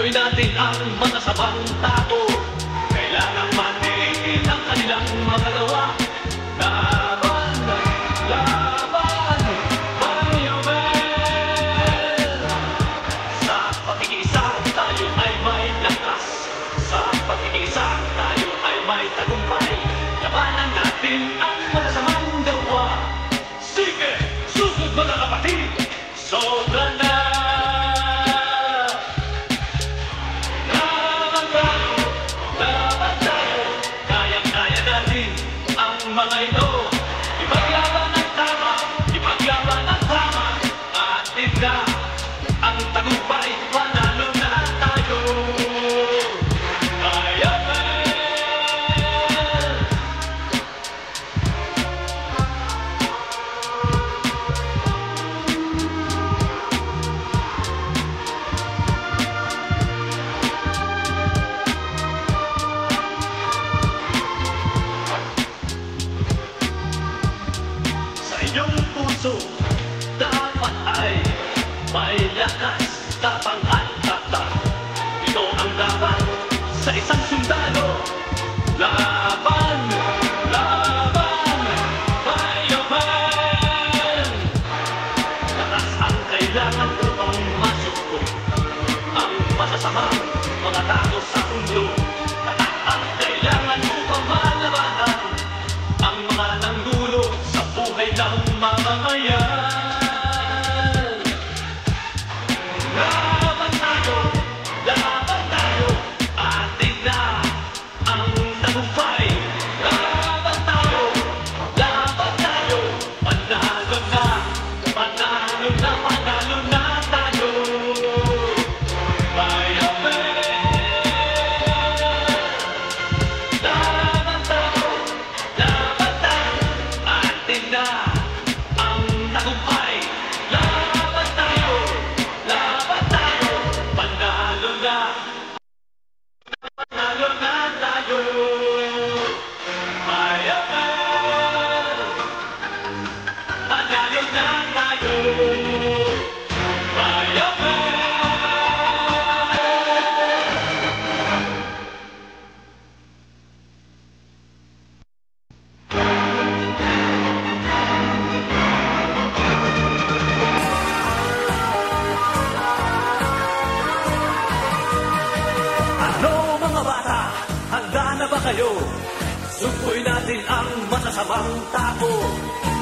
Sugpuin natin ang masasamang tao. Kailangang matigil ang kanilang magagawa. Laban, laban, Mayoman. Sa pag-iisa tayo ay may lakas. Sa pag-iisa tayo ay may tagumpay. Labanan natin ang masasamang gawa. Sige, susunod mga kapatid. Sobra na. Mga ito, ipaglaban ang tama, ipaglaban ang tama, at tignan ang tagumpay, panalo na tayo. Mayoman! Yung puso dapat ay may lakas, tapang at tatak. Ito ang laban sa isang sundalo. Laban, laban, Mayoman. Lakas ang kailangan upang masuko ang masasamang mga tao sa mundo. Lakas ang kailangan upang malabanan ang mga nanggulo sa buhay ng mamamayan. Laban tayo, at tignan ang tagumpay. Laban tayo, panalo na, panalo na, panalo na tayo. Mayoman. Laban tayo, at tignan ang tagumpay. Laban tayo, panalo na tayo. Mayoman, panalo na tayo. Mayoman. Ano mga bata, handa na ba kayo? Sugpuin natin ang masasamang tao.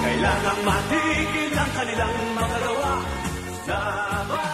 Kailangang matigil ang kanilang magagawa. Laban!